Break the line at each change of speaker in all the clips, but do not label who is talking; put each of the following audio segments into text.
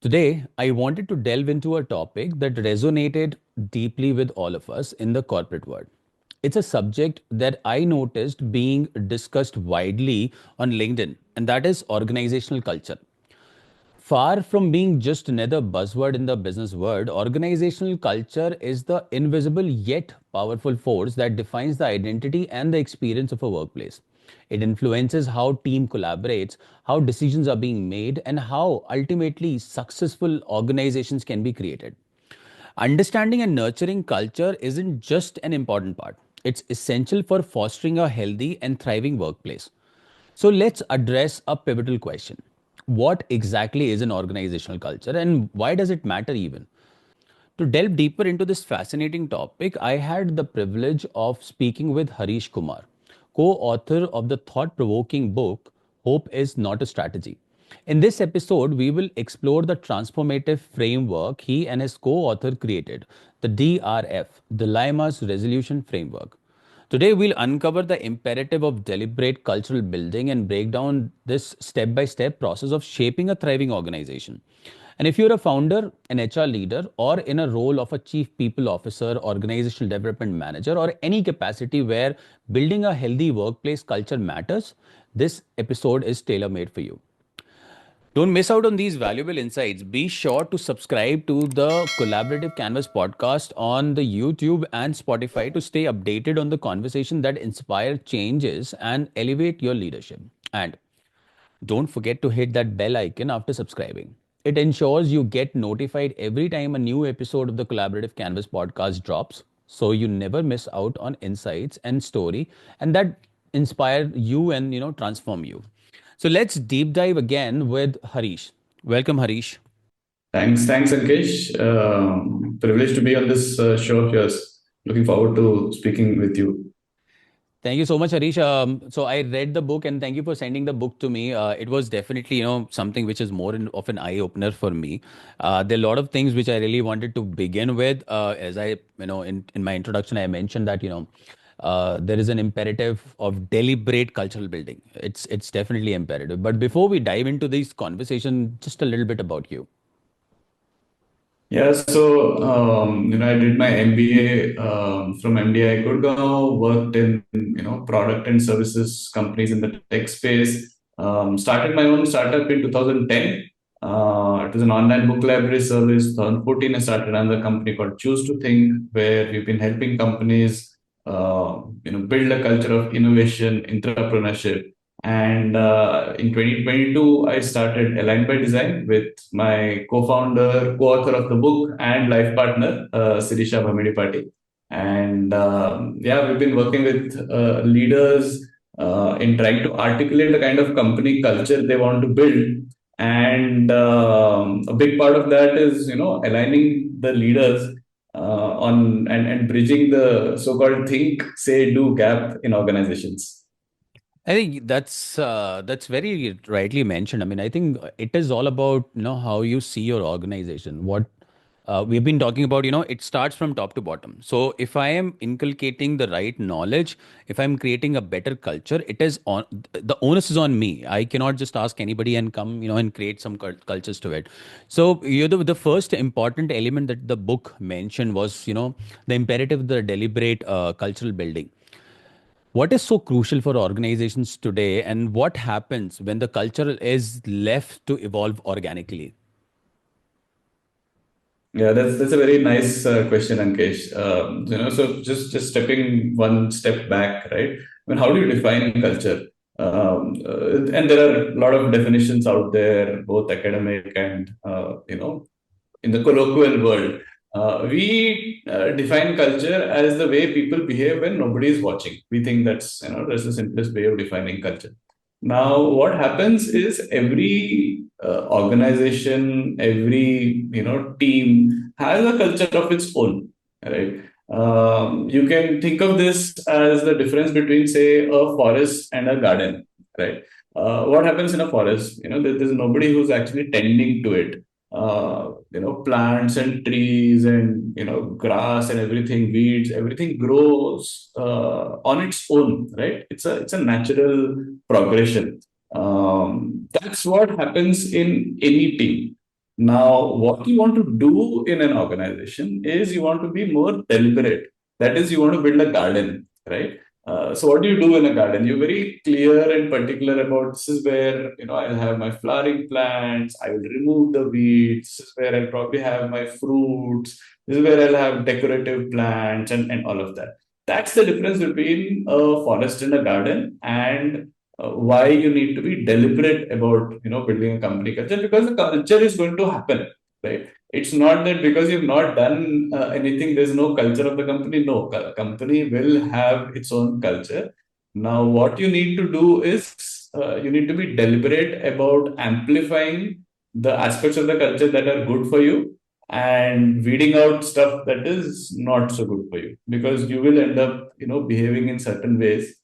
Today, I wanted to delve into a topic that resonated deeply with all of us in the corporate world. It's a subject that I noticed being discussed widely on LinkedIn, and that is organizational culture. Far from being just another buzzword in the business world, organizational culture is the invisible yet powerful force that defines the identity and the experience of a workplace. It influences how team collaborates, how decisions are being made, and how ultimately successful organizations can be created. Understanding and nurturing culture isn't just an important part. It's essential for fostering a healthy and thriving workplace. So let's address a pivotal question. What exactly is an organizational culture and why does it matter even? To delve deeper into this fascinating topic, I had the privilege of speaking with Harish Kumar, co author of the thought provoking book, Hope is Not a Strategy. In this episode, we will explore the transformative framework he and his co author created, the DRF, Dilemma's Resolution Framework. Today, we'll uncover the imperative of deliberate cultural building and break down this step by step process of shaping a thriving organization. And if you're a founder, an HR leader, or in a role of a chief people officer, organizational development manager, or any capacity where building a healthy workplace culture matters, this episode is tailor made for you. Don't miss out on these valuable insights. Be sure to subscribe to the Collaborative Canvas podcast on the YouTube and Spotify to stay updated on the conversation that inspire changes and elevate your leadership. And don't forget to hit that bell icon after subscribing. It ensures you get notified every time a new episode of the Collaborative Canvas podcast drops, so you never miss out on insights and story and that inspire you and transform you. So let's deep dive again with Harish. Welcome, Harish.
Thanks, Ankesh. Privileged to be on this show of yours. Looking forward to speaking with you.
Thank you so much, Harish. So I read the book, and thank you for sending the book to me. It was definitely, something which is more of an eye opener for me. There are a lot of things which I really wanted to begin with. As I, in my introduction, I mentioned that, there is an imperative of deliberate cultural building. It's definitely imperative. But before we dive into this conversation, just a little bit about you.
I did my MBA from MDI Gurgaon, worked in product and services companies in the tech space. Started my own startup in 2010. It was an online book library service. 2014, I started another company called Choose to Think, where we've been helping companies, build a culture of innovation, entrepreneurship. And in 2022, I started Aligned by Design with my co-founder, co-author of the book, and life partner, Sirisha Bhamidipati. And we've been working with leaders in trying to articulate the kind of company culture they want to build. And a big part of that is, aligning the leaders and bridging the so-called think, say, do gap in organizations.
I think that's very rightly mentioned. I mean, I think it is all about how you see your organization. What we've been talking about, it starts from top to bottom. So if I am inculcating the right knowledge, if I'm creating a better culture, it is on the onus is on me. I cannot just ask anybody and come, and create some cultures to it. So the first important element that the book mentioned was, the imperative, the deliberate cultural building. What is so crucial for organizations today, and what happens when the culture is left to evolve organically?
Yeah, that's a very nice question, Ankesh. So just stepping one step back, right? I mean, how do you define culture? And there are a lot of definitions out there, both academic and in the colloquial world. We define culture as the way people behave when nobody is watching. We think that's the simplest way of defining culture. Now, what happens is every organization, every team has a culture of its own, right? You can think of this as the difference between, say, a forest and a garden, right? What happens in a forest? There's nobody who's actually tending to it. Plants and trees and grass and everything, weeds, everything grows on its own, right? It's a natural progression. That's what happens in any team. Now, what you want to do in an organization is you want to be more deliberate. That is, you want to build a garden, right? So, what do you do in a garden? You're very clear and particular about this is where I'll have my flowering plants. I will remove the weeds. This is where I'll probably have my fruits. This is where I'll have decorative plants and all of that. That's the difference between a forest and a garden, and why you need to be deliberate about building a company culture, because the culture is going to happen, right? It's not that because you've not done anything, there's no culture of the company. No, company will have its own culture. Now what you need to do is you need to be deliberate about amplifying the aspects of the culture that are good for you and weeding out stuff that is not so good for you, because you will end up behaving in certain ways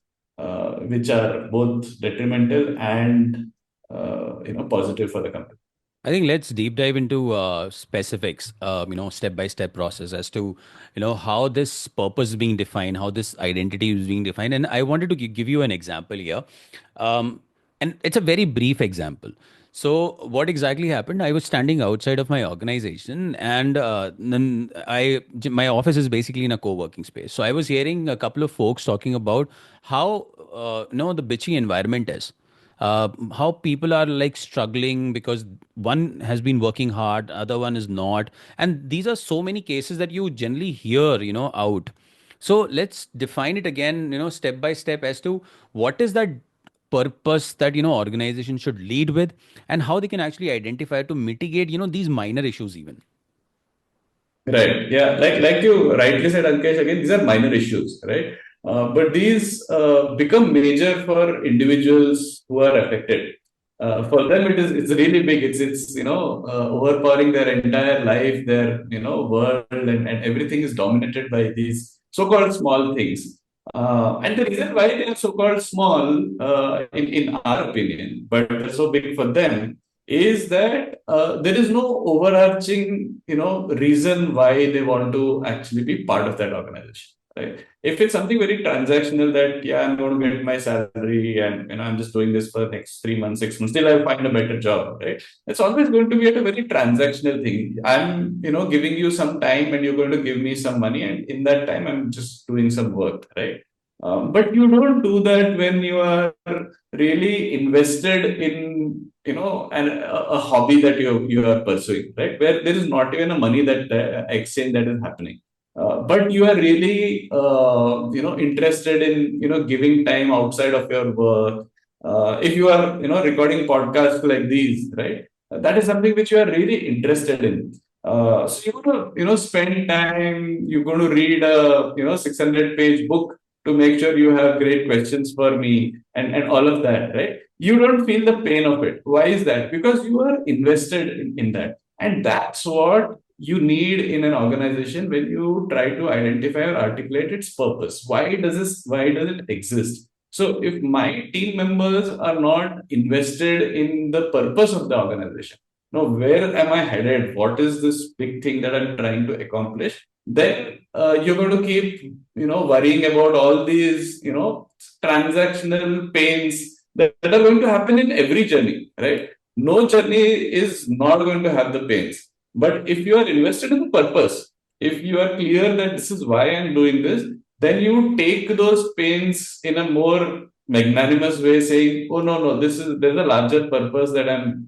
which are both detrimental and positive for the company.
I think let's deep dive into specifics, step by step process as to, how this purpose is being defined, how this identity is being defined. And I wanted to give you an example here. And it's a very brief example. So, what exactly happened? I was standing outside of my organization, and then my office is basically in a co-working space. So, I was hearing a couple of folks talking about how, the bitchy environment is, how people are like struggling because one has been working hard, other one is not, and these are so many cases that you generally hear out. So let's define it again, step by step, as to what is that purpose that organization should lead with, and how they can actually identify to mitigate these minor issues even.
Right. Yeah. Like you rightly said, Ankesh, again, these are minor issues, right? But these become major for individuals who are affected. For them, it's really big. It's overpowering their entire life, their world, and everything is dominated by these so-called small things. And the reason why they are so-called small, in our opinion, but they're so big for them, is that there is no overarching reason why they want to actually be part of that organization, right? If it's something very transactional, that yeah, I'm going to get my salary and I'm just doing this for the next 3 months, 6 months till I find a better job, right? It's always going to be at a very transactional thing. I'm giving you some time and you're going to give me some money, and in that time I'm just doing some work, right? But you don't do that when you are really invested in a hobby that you are pursuing, right? Where there is not even a money that exchange that is happening, but you are really interested in giving time outside of your work. If you are recording podcasts like these, right? That is something which you are really interested in. So you're going to spend time. You're going to read a 600-page book to make sure you have great questions for me, and all of that, right? You don't feel the pain of it. Why is that? Because you are invested in that. And that's what you need in an organization when you try to identify or articulate its purpose. Why does it exist? So if my team members are not invested in the purpose of the organization, no, where am I headed? What is this big thing that I'm trying to accomplish? Then you're going to keep worrying about all these transactional pains that are going to happen in every journey, right? No journey is not going to have the pains. But if you are invested in the purpose, if you are clear that this is why I'm doing this, then you take those pains in a more magnanimous way, saying, "Oh no, there's a larger purpose that I'm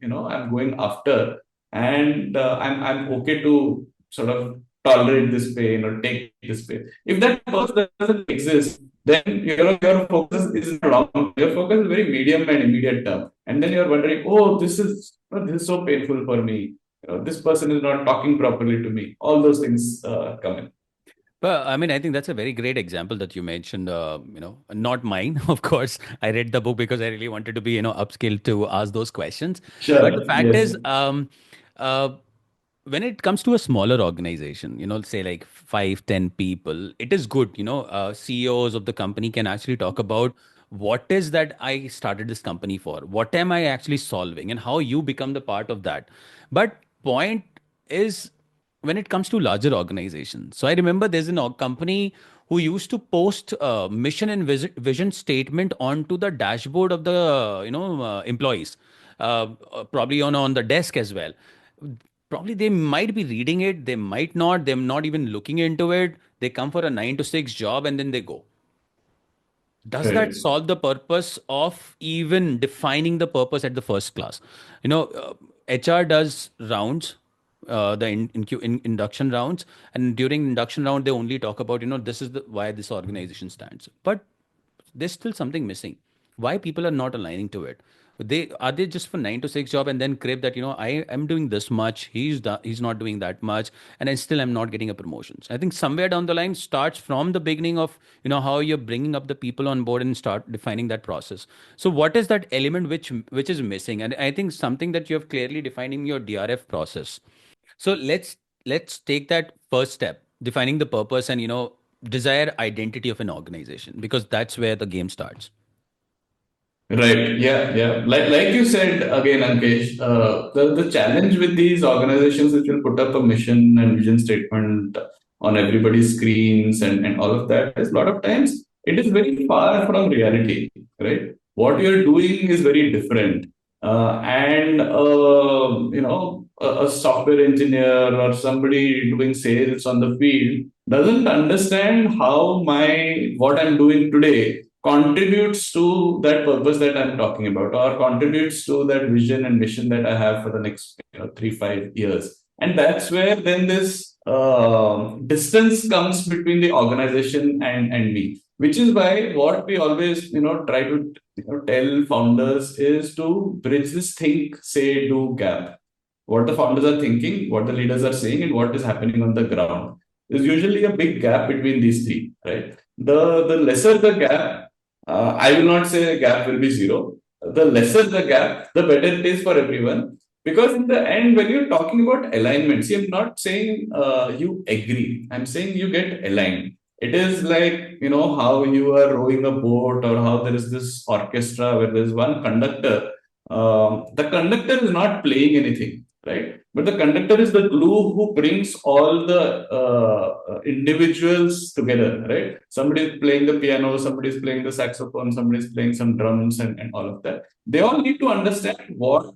going after, and I'm okay to sort of tolerate this pain or take this pain." If that purpose doesn't exist, then your focus is not long. Your focus is very medium and immediate term, and then you're wondering, "Oh, this is so painful for me. This person is not talking properly to me." All those things come in.
Well, I mean, I think that's a very great example that you mentioned. Not mine, of course. I read the book because I really wanted to be, upskilled to ask those questions. But the
Sure.
fact
Yes.
is, uh, when it comes to a smaller organization, say like 5, 10 people, it is good. CEOs of the company can actually talk about what is that I started this company for, what am I actually solving, and how you become the part of that. But point is, when it comes to larger organizations. So I remember there's a company who used to post mission and vision statement onto the dashboard of the employees, probably on the desk as well. probably they might be reading it, they might not, they're not even looking into it. They come for a 9 to 6 job and then they go. Does that
Right.
solve the purpose of even defining the purpose at the first class? You know, HR does rounds, induction rounds, and during induction round they only talk about, this is the why this organization stands. But there's still something missing. Why people are not aligning to it? They just for 9 to 6 job and then crave that, I am doing this much, he's not doing that much, and I still am not getting a promotions. I think somewhere down the line starts from the beginning of, how you're bringing up the people on board and start defining that process. So what is that element which is missing? And I think something that you have clearly defined in your DRF process. So let's take that first step, defining the purpose and, desired identity of an organization, because that's where the game starts.
Right. Yeah. Yeah. Like you said again, Ankesh, the challenge with these organizations which will put up a mission and vision statement on everybody's screens and all of that is a lot of times it is very far from reality. Right. What you're doing is very different. And a software engineer or somebody doing sales on the field doesn't understand how my what I'm doing today contributes to that purpose that I'm talking about, or contributes to that vision and mission that I have for the next 3 5 years. And that's where then this distance comes between the organization and me, which is why what we always try to tell founders is to bridge this think, say, do gap. What the founders are thinking, what the leaders are saying, and what is happening on the ground. There's usually a big gap between these three, right? The lesser the gap, I will not say the gap will be zero. The lesser the gap, the better it is for everyone. Because in the end, when you're talking about alignment, see, I'm not saying you agree. I'm saying you get aligned. It is like, how you are rowing a boat, or how there is this orchestra where there's one conductor. The conductor is not playing anything, right? But the conductor is the glue who brings all the individuals together, right? Somebody is playing the piano, somebody is playing the saxophone, somebody is playing some drums and all of that. They all need to understand what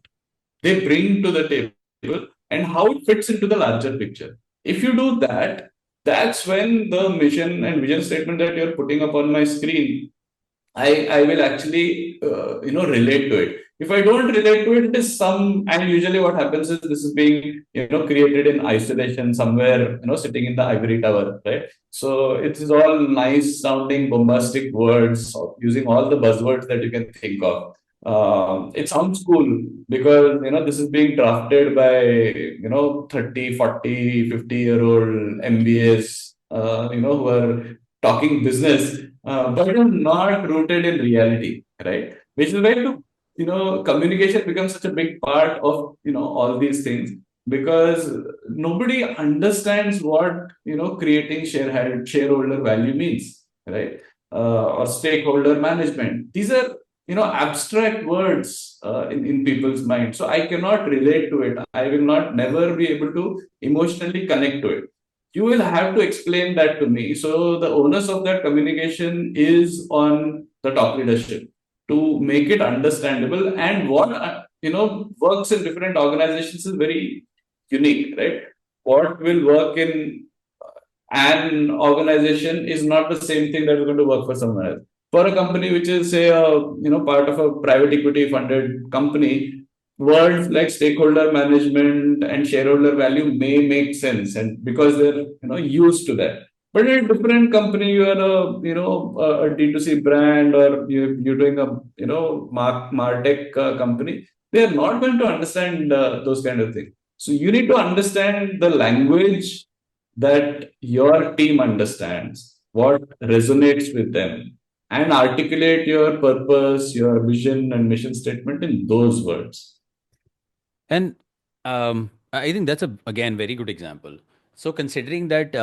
they bring to the table and how it fits into the larger picture. If you do that, that's when the mission and vision statement that you're putting up on my screen I will actually relate to it. If I don't relate to it, it is some, and usually what happens is this is being created in isolation somewhere, sitting in the ivory tower, right? So it is all nice sounding bombastic words using all the buzzwords that you can think of. It sounds cool because this is being drafted by 30, 40, 50-year old MBAs who are talking business, but not rooted in reality, right? Which is why communication becomes such a big part of all these things, because nobody understands what creating shareholder value means, right? Or stakeholder management. These are abstract words in people's mind. So I cannot relate to it. I will not never be able to emotionally connect to it. You will have to explain that to me. So the onus of that communication is on the top leadership to make it understandable. And what works in different organizations is very unique, right? What will work in an organization is not the same thing that is going to work for someone else. For a company which is, say, part of a private equity funded company, words like stakeholder management and shareholder value may make sense, and because they're used to that. But in a different company, you are a D2C brand, or you're doing a Martech company. They are not going to understand those kind of things. So you need to understand the language that your team understands, what resonates with them, and articulate your purpose, your vision, and mission statement in those words.
And I think that's again very good example. So considering that,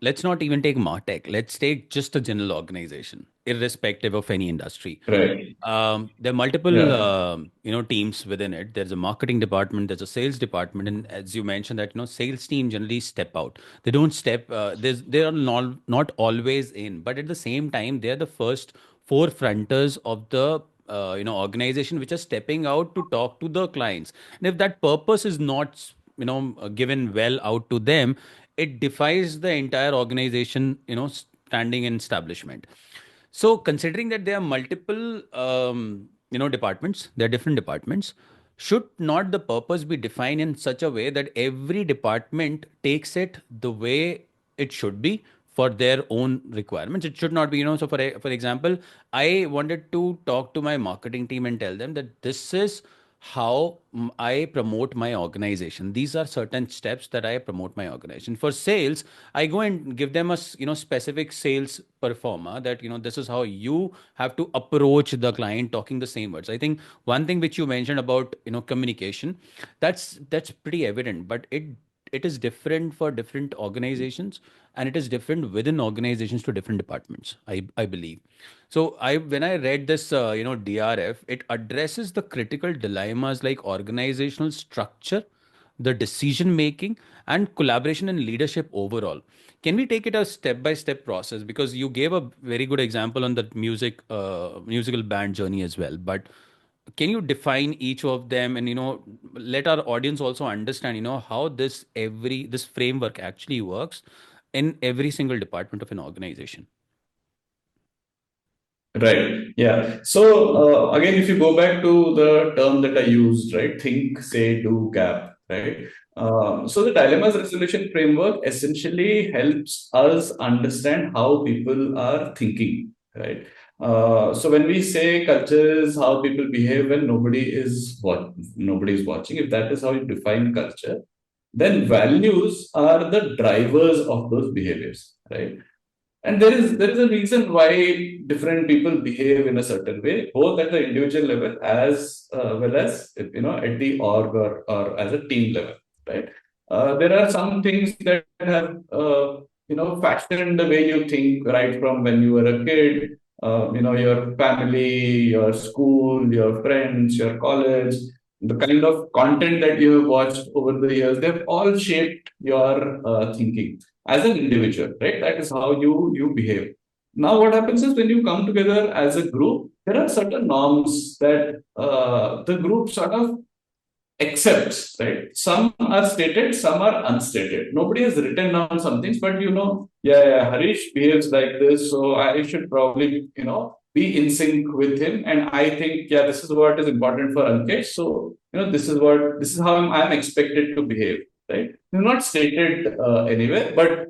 let's not even take Martech. Let's take just a general organization, irrespective of any industry.
Right.
There are multiple
Yeah.
teams within it. There's a marketing department, there's a sales department, and as you mentioned that sales team generally step out. They don't step. They are not always in, but at the same time they are the first forefronters of the organization which are stepping out to talk to the clients. And if that purpose is not given well out to them, it defies the entire organization, standing and establishment. So, considering that there are multiple, departments, there are different departments, should not the purpose be defined in such a way that every department takes it the way it should be for their own requirements? It should not be, so for example, I wanted to talk to my marketing team and tell them that this is how I promote my organization. These are certain steps that I promote my organization. For sales, I go and give them a specific sales performer that this is how you have to approach the client talking the same words. I think one thing which you mentioned about communication, that's pretty evident, but it is different for different organizations, and it is different within organizations to different departments, I believe. So when I read this DRF, it addresses the critical dilemmas like organizational structure, the decision making, and collaboration and leadership overall. Can we take it a step by step process, because you gave a very good example on the musical band journey as well, but can you define each of them, and let our audience also understand how this framework actually works in every single department of an organization?
Right. Yeah. So again, if you go back to the term that I used, right? Think, say, do, gap, right? So the dilemmas resolution framework essentially helps us understand how people are thinking, right? So when we say culture is how people behave when nobody is watching, if that is how you define culture, then values are the drivers of those behaviors, right? And there is a reason why different people behave in a certain way, both at the individual level as well as at the org or as a team level, right? There are some things that have fashioned the way you think right from when you were a kid. Your family, your school, your friends, your college, the kind of content that you have watched over the years, they've all shaped your thinking as an individual, right? That is how you behave. Now, what happens is when you come together as a group, there are certain norms that the group sort of accepts, right? Some are stated, some are unstated. Nobody has written down some things, but yeah, Harish behaves like this, so I should probably, be in sync with him. And I think, yeah, this is what is important for Ankesh. So, this is how I'm expected to behave, right? It's not stated anywhere, but,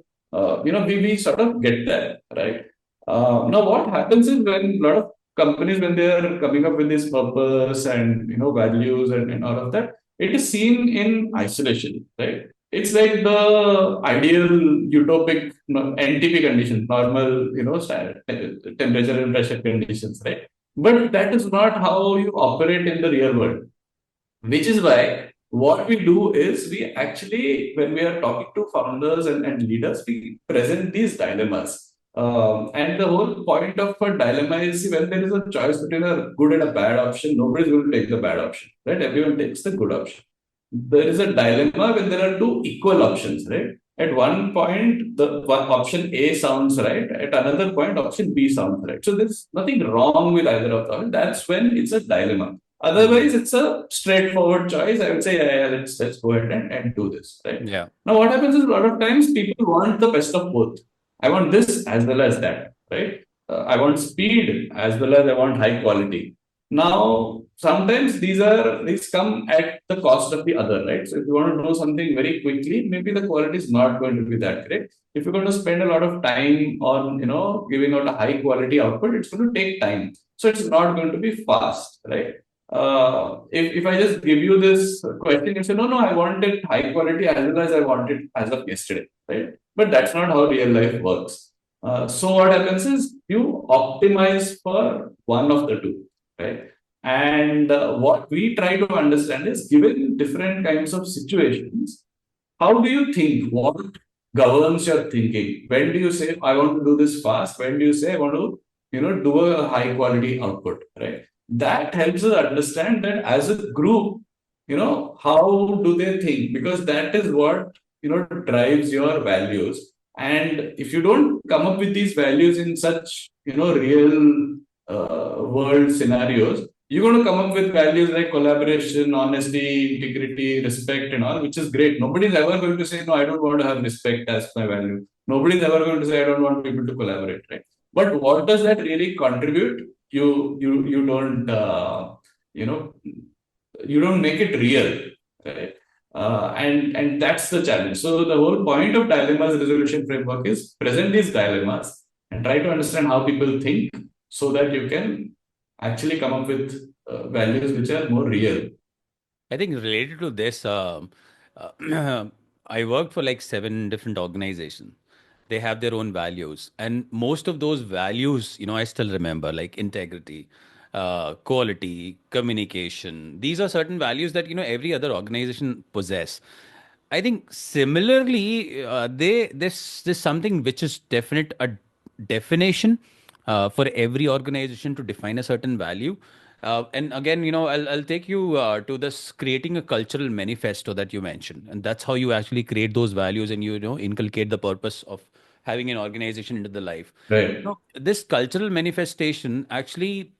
we sort of get that, right? Now, what happens is when a lot of companies, when they are coming up with this purpose and values and all of that, it is seen in isolation, right? It's like the ideal utopic NTP conditions, normal, temperature and pressure conditions, right? But that is not how you operate in the real world. Which is why what we do is we actually, when we are talking to founders and leaders, we present these dilemmas. And the whole point of a dilemma is when there is a choice between a good and a bad option, nobody's going to take the bad option, right? Everyone takes the good option. There is a dilemma when there are two equal options, right? At one point, the one option A sounds right. At another point, option B sounds right. So there's nothing wrong with either of them. That's when it's a dilemma. Otherwise,
Hmm.
it's a straightforward choice. I would say, yeah, let's go ahead and do this, right?
Yeah.
Now, what happens is a lot of times people want the best of both. I want this as well as that, right? I want speed as well as I want high quality. Now, sometimes these come at the cost of the other, right? So if you want to do something very quickly, maybe the quality is not going to be that great. If you're going to spend a lot of time on, giving out a high quality output, it's going to take time. So it's not going to be fast, right? If I just give you this question, you say, no, I want it high quality as well as I want it as of yesterday, right? But that's not how real life works. So what happens is you optimize for one of the two, right? And what we try to understand is, given different kinds of situations, how do you think? What governs your thinking? When do you say, I want to do this fast? When do you say, I want to, do a high quality output, right? That helps us understand that as a group, how do they think? Because that is what, drives your values. And if you don't come up with these values in such, real world scenarios, you're going to come up with values like collaboration, honesty, integrity, respect, and all, which is great. Nobody's ever going to say, no, I don't want to have respect as my value. Nobody's ever going to say, I don't want people to collaborate, right? But what does that really contribute? You don't, you know, you don't make it real, right? And that's the challenge. So the whole point of dilemmas resolution framework is present these dilemmas and try to understand how people think so that you can actually come up with values which are more real.
I think related to this, I worked for like 7 different organizations. They have their own values, and most of those values, I still remember, like integrity, quality, communication. These are certain values that every other organization possess. I think similarly, there's something which is definite a definition for every organization to define a certain value. And again, I'll take you to this creating a cultural manifesto that you mentioned, and that's how you actually create those values and inculcate the purpose of having an organization into the life.
Right.
This cultural manifestation actually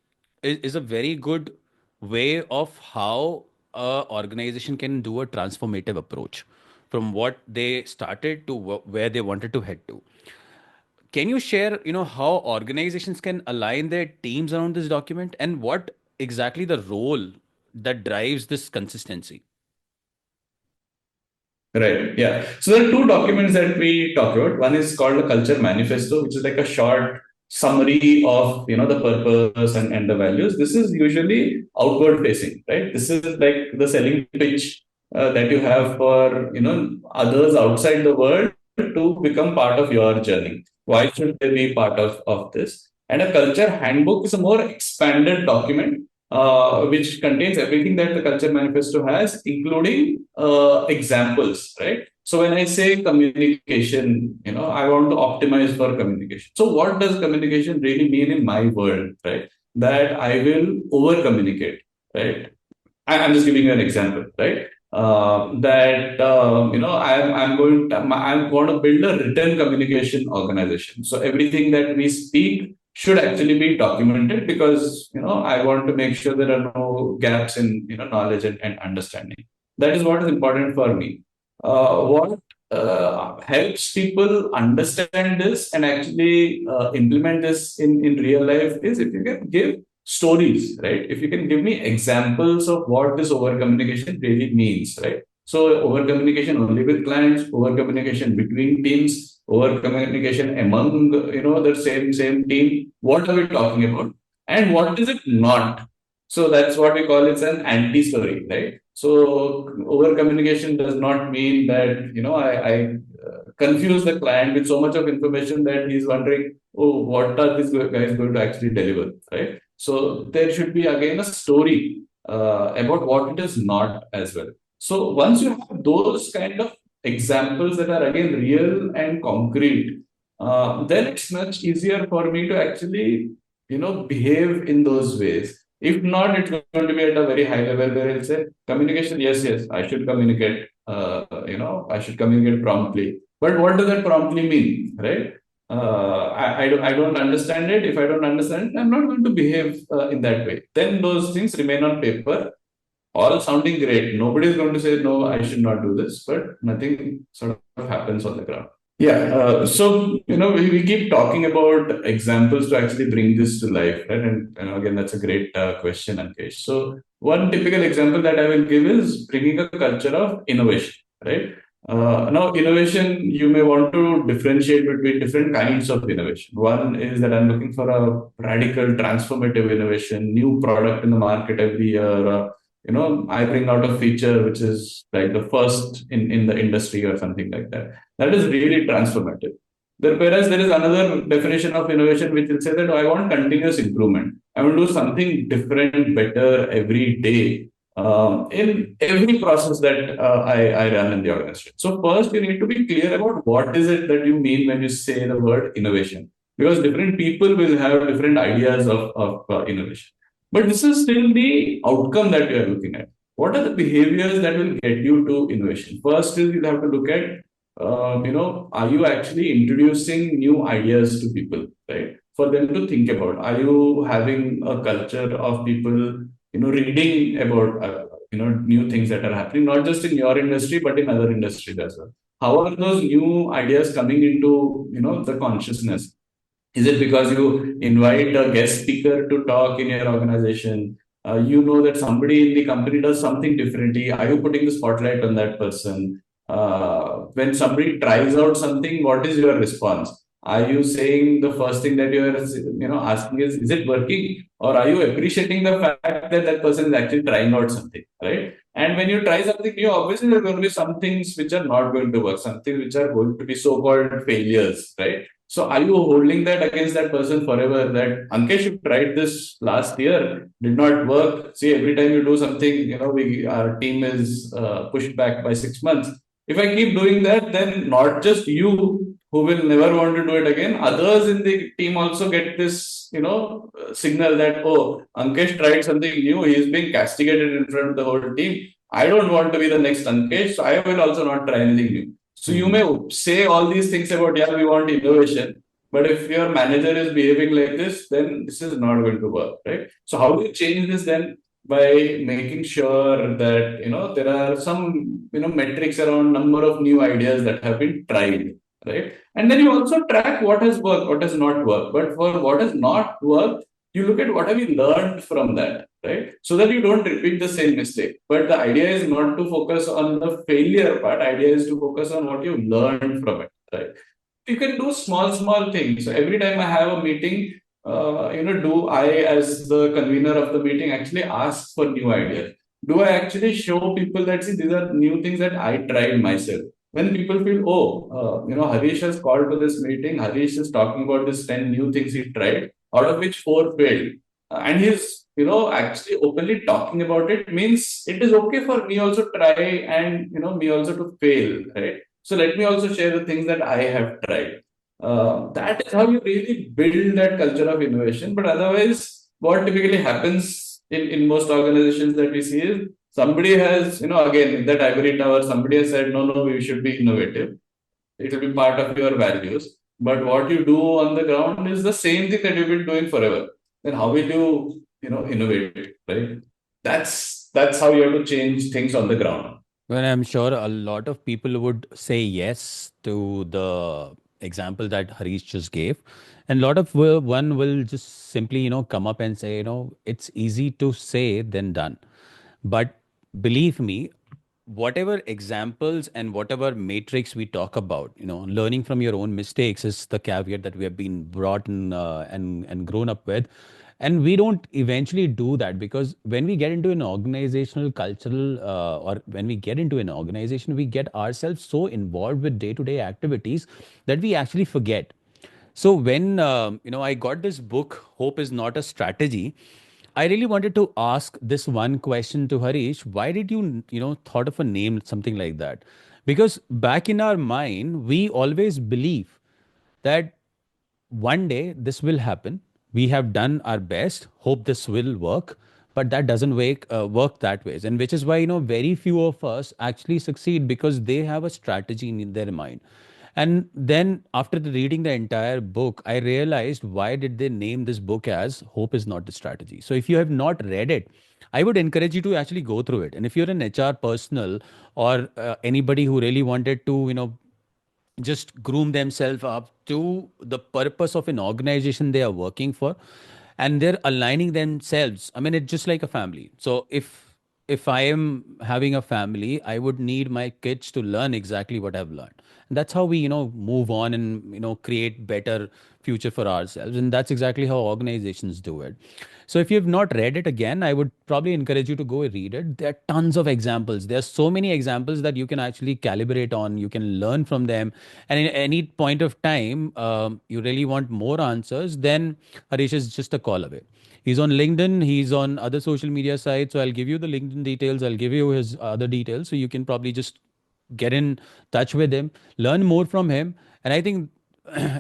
is a very good way of how a organization can do a transformative approach from what they started to where they wanted to head to. Can you share, how organizations can align their teams around this document and what exactly the role that drives this consistency?
Right. Yeah. So there are two documents that we talk about. One is called the Culture Manifesto, which is like a short summary of the purpose and the values. This is usually outward facing, right? This is like the selling pitch that you have for others outside the world to become part of your journey. Why should they be part of this? And a culture handbook is a more expanded document which contains everything that the Culture Manifesto has, including examples, right? So when I say communication, I want to optimize for communication. So what does communication really mean in my world, right? That I will over communicate, right? I'm just giving you an example, right? That I'm going to build a written communication organization. So everything that we speak should actually be documented because I want to make sure there are no gaps in knowledge and understanding. That is what is important for me. What helps people understand this and actually implement this in real life is if you can give stories, right? If you can give me examples of what this over communication really means, right? So over communication only with clients, over communication between teams, over communication among the same team. What are we talking about? And what is it not? So that's what we call it's an anti-story, right? So over communication does not mean that I confuse the client with so much of information that he's wondering, oh, what are these guys going to actually deliver, right? So there should be again a story about what it is not as well. So once you have those kind of examples that are again real and concrete, then it's much easier for me to actually behave in those ways. If not, it's going to be at a very high level where I'll say communication. Yes, yes, I should communicate. I should communicate promptly. But what does that promptly mean, right? I don't understand it. If I don't understand it, I'm not going to behave in that way. Then those things remain on paper, all sounding great. Nobody is going to say, no, I should not do this, but nothing sort of happens on the ground. Yeah. So, we keep talking about examples to actually bring this to life, right? And again, that's a great question, Ankesh. So, one typical example that I will give is bringing a culture of innovation, right? Now, innovation, you may want to differentiate between different kinds of innovation. One is that I'm looking for a radical, transformative innovation, new product in the market every year. I bring out a feature which is like the first in the industry or something like that. That is really transformative. Whereas there is another definition of innovation which will say that I want continuous improvement. I want to do something different, better every day in every process that I run in the organization. So first, you need to be clear about what is it that you mean when you say the word innovation, because different people will have different ideas of innovation. But this is still the outcome that you are looking at. What are the behaviors that will get you to innovation? First is you have to look at, are you actually introducing new ideas to people, right? For them to think about. Are you having a culture of people reading about new things that are happening, not just in your industry but in other industries as well. How are those new ideas coming into the consciousness? Is it because you invite a guest speaker to talk in your organization? You know that somebody in the company does something differently. Are you putting the spotlight on that person? When somebody tries out something, what is your response? Are you saying the first thing that you are asking is it working, or are you appreciating the fact that that person is actually trying out something, right? And when you try something new, obviously there are going to be some things which are not going to work, some things which are going to be so-called failures, right? So are you holding that against that person forever? That Ankesh, you tried this last year, did not work. See, every time you do something, we our team is pushed back by 6 months. If I keep doing that, then not just you who will never want to do it again, others in the team also get this, signal that Ankesh tried something new. He is being castigated in front of the whole team. I don't want to be the next Ankesh, so I will also not try anything new. So you may
Hmm.
say all these things about, yeah, we want innovation, but if your manager is behaving like this, then this is not going to work, right? So how do you change this then? By making sure that there are some metrics around number of new ideas that have been tried, right? And then you also track what has worked, what has not worked. But for what has not worked, you look at what have you learned from that, right? So that you don't repeat the same mistake. But the idea is not to focus on the failure part. Idea is to focus on what you learned from it, right? You can do small things. So every time I have a meeting, do I, as the convener of the meeting, actually ask for new ideas? Do I actually show people that, see, these are new things that I tried myself? When people feel, Harish has called for this meeting, Harish is talking about this 10 new things he tried, out of which four failed. And he's, actually openly talking about it, means it is okay for me also try and, me also to fail, right? So let me also share the things that I have tried. That is how you really build that culture of innovation. But otherwise, what typically happens in most organizations that we see is somebody has, again, in that ivory tower, somebody has said, no, no, we should be innovative. It will be part of your values. But what you do on the ground is the same thing that you've been doing forever. Then how will you, innovate, right? That's how you have to change things on the ground.
Well, I'm sure a lot of people would say yes to the example that Harish just gave. And a lot of one will just simply, come up and say, it's easy to say than done. But believe me, whatever examples and whatever matrix we talk about, learning from your own mistakes is the caveat that we have been brought in and grown up with. And we don't eventually do that because when we get into an organizational cultural or when we get into an organization, we get ourselves so involved with day-to-day activities that we actually forget. So when I got this book, Hope is Not a Strategy, I really wanted to ask this one question to Harish. Why did you thought of a name something like that? Because back in our mind, we always believe that one day this will happen. We have done our best. Hope this will work, but that doesn't work that way. And which is why very few of us actually succeed because they have a strategy in their mind. And then after reading the entire book, I realized why did they name this book as Hope is Not the Strategy. So if you have not read it, I would encourage you to actually go through it. And if you're an HR personal or anybody who really wanted to, just groom themselves up to the purpose of an organization they are working for, and they're aligning themselves. I mean, it's just like a family. So if I am having a family, I would need my kids to learn exactly what I've learned. And that's how we move on and create better future for ourselves. And that's exactly how organizations do it. So if you've not read it, again, I would probably encourage you to go read it. There are tons of examples. There are so many examples that you can actually calibrate on. You can learn from them. And in any point of time, you really want more answers, then Harish is just a call away. He's on LinkedIn. He's on other social media sites. So I'll give you the LinkedIn details. I'll give you his other details. So you can probably just get in touch with him, learn more from him. And I think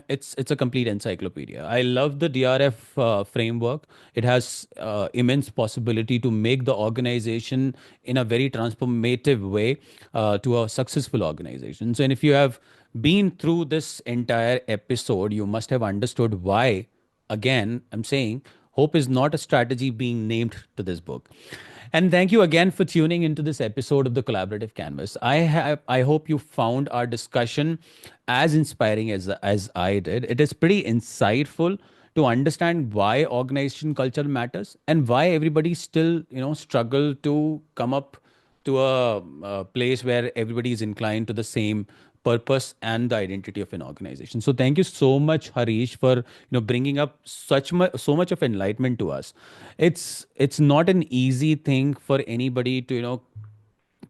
it's a complete encyclopedia. I love the DRF framework. It has immense possibility to make the organization in a very transformative way to a successful organization. So, and if you have been through this entire episode, you must have understood why. Again, I'm saying Hope is not a strategy being named to this book. And thank you again for tuning into this episode of the Collaborative Canvas. I hope you found our discussion as inspiring as I did. It is pretty insightful to understand why organization culture matters and why everybody still, struggle to come up to a place where everybody is inclined to the same purpose and the identity of an organization. So thank you so much, Harish, for bringing up so much of enlightenment to us. It's not an easy thing for anybody to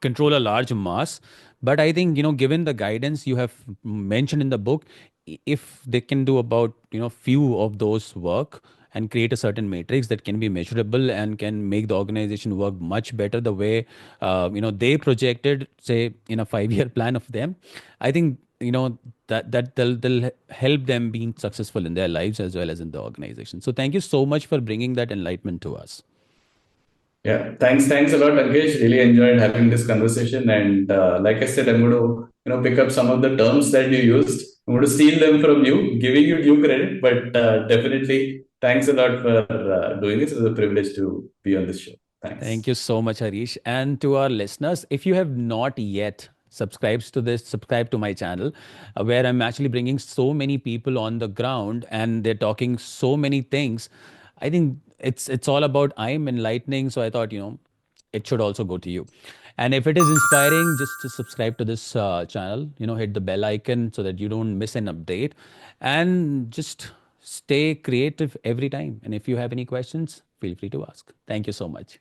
control a large mass, but I think given the guidance you have mentioned in the book, if they can do about few of those work and create a certain matrix that can be measurable and can make the organization work much better the way they projected, say, in a 5 year plan of them, I think that they'll help them being successful in their lives as well as in the organization. So thank you so much for bringing that enlightenment to us.
Yeah, thanks a lot, Ankesh. Really enjoyed having this conversation. And like I said, I'm going to pick up some of the terms that you used. I'm going to steal them from you, giving you due credit. But definitely, thanks a lot for doing this. It's a privilege to be on this show.
Thank
Thanks.
you so much, Harish. And to our listeners, if you have not yet subscribe to my channel, where I'm actually bringing so many people on the ground and they're talking so many things. I think it's all about I'm enlightening. So I thought, it should also go to you. And if it is inspiring, just subscribe to this channel, hit the bell icon so that you don't miss an update, and just stay creative every time. And if you have any questions, feel free to ask. Thank you so much.